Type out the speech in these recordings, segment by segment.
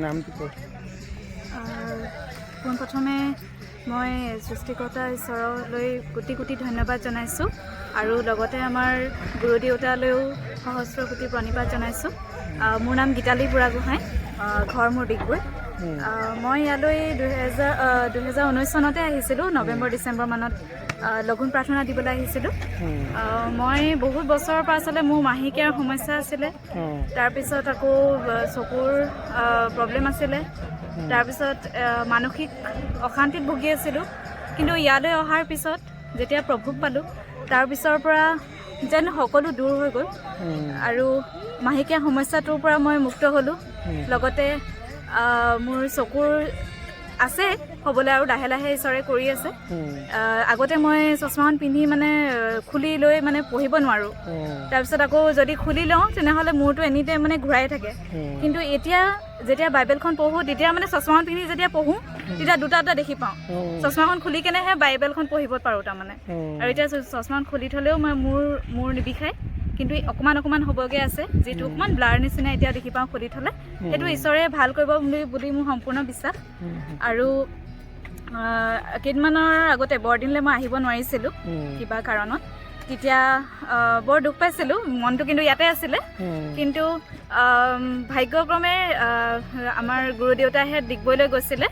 নামটো পোনপ্ৰথমে মই সৃষ্টিকৰ্তা ঈশ্বৰলৈ কোটি কোটি ধন্যবাদ জনাইছোঁ আৰু লগতে আমাৰ গুৰু দেউতালৈও সহস্ৰ কোটি প্ৰণিপাত জনাইছোঁ। মোৰ নাম গীতালি বুঢ়াগোহাঁই, ঘৰ মোৰ ডিগবৈ। মই ইয়ালৈ 2019 চনতে আহিছিলোঁ, নৱেম্বৰ ডিচেম্বৰ মানত লঘোণ প্ৰাৰ্থনা দিবলৈ আহিছিলোঁ। মই বহুত বছৰৰ পৰা আচলতে মোৰ মাহেকীয়াৰ সমস্যা আছিলে, তাৰপিছত আকৌ চকুৰ প্ৰব্লেম আছিলে, তাৰপিছত মানসিক অশান্তিত ভুগি আছিলোঁ। কিন্তু ইয়ালৈ অহাৰ পিছত যেতিয়া প্ৰভুক পালোঁ, তাৰপিছৰ পৰা যেন সকলো দূৰ হৈ গ'ল আৰু মাহেকীয়া সমস্যাটোৰ পৰা মই মুক্ত হ'লোঁ। লগতে মোৰ চকুৰ আছে হ'বলৈ আৰু লাহে লাহে ঈশ্বৰে কৰি আছে। আগতে মই চশমাখন পিন্ধি খুলি লৈ পঢ়িব নোৱাৰোঁ, তাৰপিছত আকৌ যদি খুলি লওঁ তেনেহ'লে মূৰটো এনি টাইম ঘূৰাই থাকে। কিন্তু এতিয়া যেতিয়া বাইবেলখন পঢ়োঁ, তেতিয়া চশমাখন পিন্ধি যেতিয়া পঢ়োঁ তেতিয়া দুটা দেখি পাওঁ। চশমাখন খুলি কেনেহে বাইবেলখন পঢ়িব পাৰোঁ তাৰমানে। আৰু এতিয়া চশমাখন খুলি থ'লেও মূৰ নিবিষায়, কিন্তু অকণমান হ'বগৈ আছে, যিটো অকণমান ব্লাৰ নিচিনা এতিয়া দেখি পাওঁ খুলি থ'লে। সেইটো ঈশ্বৰে ভাল কৰিব বুলি মোৰ সম্পূৰ্ণ বিশ্বাস। আৰু কেইদিনমানৰ আগতে বৰদিনলৈ মই আহিব নোৱাৰিছিলোঁ কিবা কাৰণত। তেতিয়া বৰ দুখ পাইছিলোঁ, মনটো কিন্তু ইয়াতে আছিলে। কিন্তু ভাগ্যক্ৰমে আমাৰ গুৰু দেউতাইহে ডিগবৈলৈ গৈছিলে।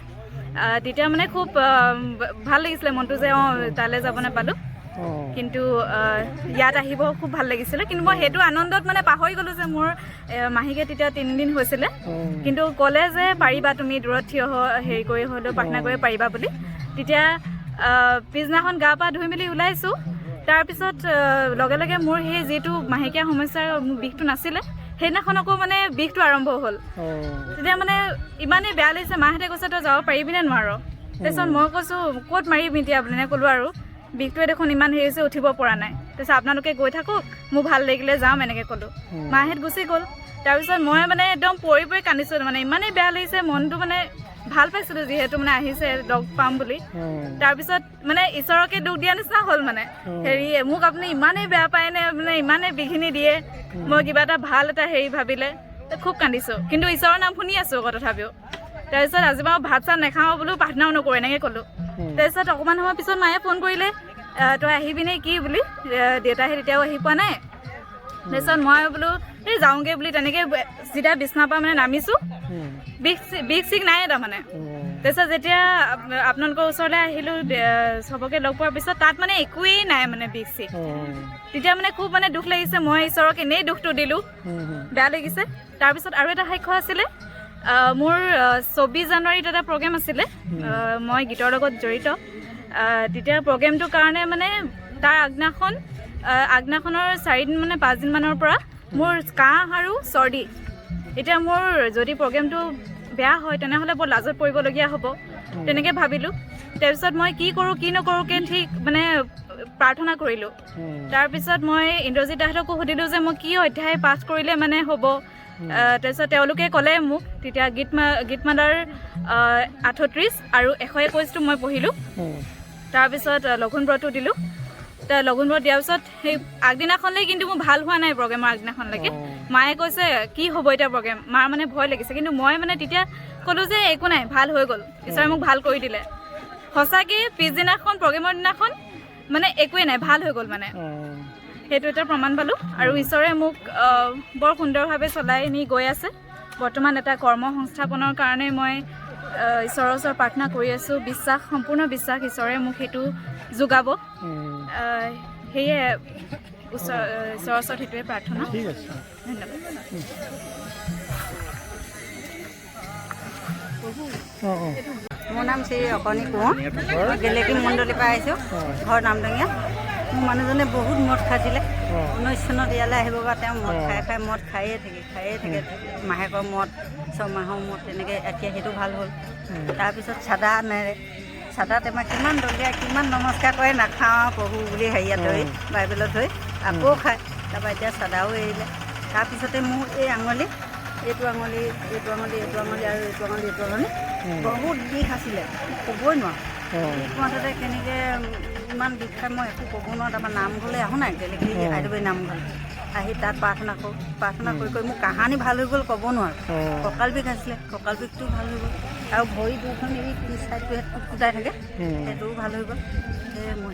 তেতিয়া খুব ভাল লাগিছিলে মনটো যে তালৈ যাব নাপালোঁ, কিন্তু ইয়াত আহিব খুব ভাল লাগিছিলে। কিন্তু মই সেইটো আনন্দত পাহৰি গ'লোঁ যে মোৰ মাহেকীয়া তেতিয়া 3 দিন হৈছিলে। কিন্তু ক'লে যে পাৰিবা তুমি দূৰত থিয় হেৰি কৰি হ'লেও প্ৰাৰ্থনা কৰিব পাৰিবা বুলি। তেতিয়া পিছদিনাখন গা পা ধুই মেলি ওলাইছোঁ। তাৰপিছত লগে লগে মোৰ সেই যিটো মাহেকীয়া সমস্যাৰ মোৰ বিষটো নাছিলে, সেইদিনাখন আকৌ বিষটো আৰম্ভ হ'ল। তেতিয়া ইমানেই বেয়া লাগিছে, মাহঁতে কৈছে তই যাব পাৰিবিনে নোৱাৰ। তাৰপিছত মই কৈছোঁ ক'ত মাৰিম এতিয়া বুলি ক'লোঁ, আৰু বিষটোৱে দেখোন ইমান হেৰি হৈছে, উঠিব পৰা নাই। তাৰপিছত আপোনালোকে গৈ থাকক, মোৰ ভাল লাগিলে যাম এনেকৈ ক'লোঁ। মাহঁত গুচি গ'ল। তাৰপিছত মই একদম পৰি কান্দিছোঁ, ইমানেই বেয়া লাগিছে, মনটো ভাল পাইছিলোঁ যিহেতু আহিছে লগ পাম বুলি। তাৰপিছত ঈশ্বৰকে দুখ দিয়া নিচিনা হ'ল। হেৰি মোক আপুনি ইমানেই বেয়া পায়নে, ইমানেই বিঘিনি দিয়ে, মই কিবা এটা ভাল এটা হেৰি ভাবিলে খুব কান্দিছোঁ। কিন্তু ঈশ্বৰৰ নাম শুনি আছোঁ আকৌ তথাপিও। তাৰপিছত আজি বাৰু ভাত চাত নাখাওঁ বোলো, প্ৰাৰ্থনাও নকৰোঁ এনেকৈ ক'লোঁ। তাৰপিছত অকণমান সময় পিছত মায়ে ফোন কৰিলে, তই আহিবিনে কি বুলি। দেউতাহে তেতিয়াও আহি পোৱা নাই। তাৰপিছত মই বোলো এই যাওঁগৈ বুলি তেনেকৈ চিধা বিচনাৰ পৰা নামিছোঁ। বিষ চিক নাই তাৰমানে। তাৰপিছত যেতিয়া আপোনালোকৰ ওচৰলৈ আহিলোঁ, চবকে লগ পোৱাৰ পিছত তাত একোৱেই নাই বিষ চিক। তেতিয়া খুব দুখ লাগিছে, মই ঈশ্বৰক এনেই দুখটো দিলোঁ, বেয়া লাগিছে। তাৰপিছত আৰু এটা সাক্ষ্য আছিলে, মোৰ 24 জানুৱাৰীত এটা প্ৰগ্ৰেম আছিলে, মই গীতৰ লগত জড়িত। তেতিয়া প্ৰগ্ৰেমটোৰ কাৰণে তাৰ আগদিনাখনৰ 4 দিন 5 দিনমানৰ পৰা মোৰ কাহ আৰু চৰ্দি। এতিয়া মোৰ যদি প্ৰগ্ৰেমটো বেয়া হয় তেনেহ'লে বৰ লাজত পৰিবলগীয়া হ'ব, তেনেকৈ ভাবিলোঁ। তাৰপিছত মই কি কৰোঁ কি নকৰোঁকৈ ঠিক প্ৰাৰ্থনা কৰিলোঁ। তাৰপিছত মই ইন্দ্ৰজিৎ দাহঁতকো সুধিলোঁ যে মই কি অধ্যায় পাঠ কৰিলে হ'ব। তাৰপিছত তেওঁলোকে ক'লে মোক, তেতিয়া গীতমালাৰ 38 আৰু 121টো মই পঢ়িলোঁ। তাৰপিছত লঘোণ ব্ৰতটো দিলোঁ। লঘোণ ব্ৰত দিয়াৰ পিছত সেই আগদিনাখনলৈ কিন্তু মোৰ ভাল হোৱা নাই, প্ৰগ্ৰেমৰ আগদিনাখনলৈকে। মায়ে কৈছে কি হ'ব এতিয়া প্ৰগ্ৰেম, মাৰ ভয় লাগিছে। কিন্তু মই তেতিয়া ক'লোঁ যে একো নাই, ভাল হৈ গ'ল, ঈশ্বৰে মোক ভাল কৰি দিলে। সঁচাকৈ পিছদিনাখন প্ৰগ্ৰেমৰ দিনাখন একোৱেই নাই, ভাল হৈ গ'ল। সেইটো এটা প্ৰমাণ পালোঁ। আৰু ঈশ্বৰে মোক বৰ সুন্দৰভাৱে চলাই নি গৈ আছে। বৰ্তমান এটা কৰ্ম সংস্থাপনৰ কাৰণে মই ঈশ্বৰৰ ওচৰত প্ৰাৰ্থনা কৰি আছোঁ। সম্পূৰ্ণ বিশ্বাস ঈশ্বৰে মোক সেইটো যোগাব। সেয়ে ঈশ্বৰৰ ওচৰত সেইটোৱে প্ৰাৰ্থনা। ধন্যবাদ। মোৰ নাম শ্ৰী অকণি কোঁৱৰ, মই গেলেকী মণ্ডলীৰ পৰা আহিছোঁ, ঘৰ নামডঙীয়া। মোৰ মানুহজনে বহুত মদ খাইছিলে। 19 চনত ইয়ালৈ আহিব পৰা তেওঁ মদ খায়ে থাকে মাহেকৰ মদ, 6 মাহৰ মদ, তেনেকৈ এতিয়া সেইটো ভাল হ'ল। তাৰপিছত চাদা নেৰে, চাদা টেমা কিমান দলিয়াই কিমান নমস্কাৰ কৰে, নাখাওঁ পঢ়ো বুলি হেৰিয়াত ধৰি বাইবেলত ধৰি আকৌ খায়। তাৰপৰা এতিয়া চাদাও এৰিলে। তাৰপিছতে মোৰ এই আঙুলি, এইটো আঙুলি আৰু এইটো আঙুলি বহুত বিষ আছিলে, ক'বই নোৱাৰোঁ। মুঠতে কেনেকৈ ইমান বিষ খাই মই একো ক'ব নোৱাৰোঁ। তাৰপৰা নামঘৰলৈ আহোঁ নাই, গেলেকী আইদেউবাৰী নামঘৰ, আহি তাত প্ৰাৰ্থনা কৰোঁ প্ৰাৰ্থনা কৰি কৰি মোৰ কাহানি ভাল হৈ গ'ল ক'ব নোৱাৰোঁ কঁকাল বিষ আছিলে কঁকাল বিষটো ভাল হৈ গ'ল আৰু ভৰি দুখন এই পিছ চাইডটোহে কুটাই থাকে সেইটোও ভাল হৈ গ'ল সেয়ে মোৰ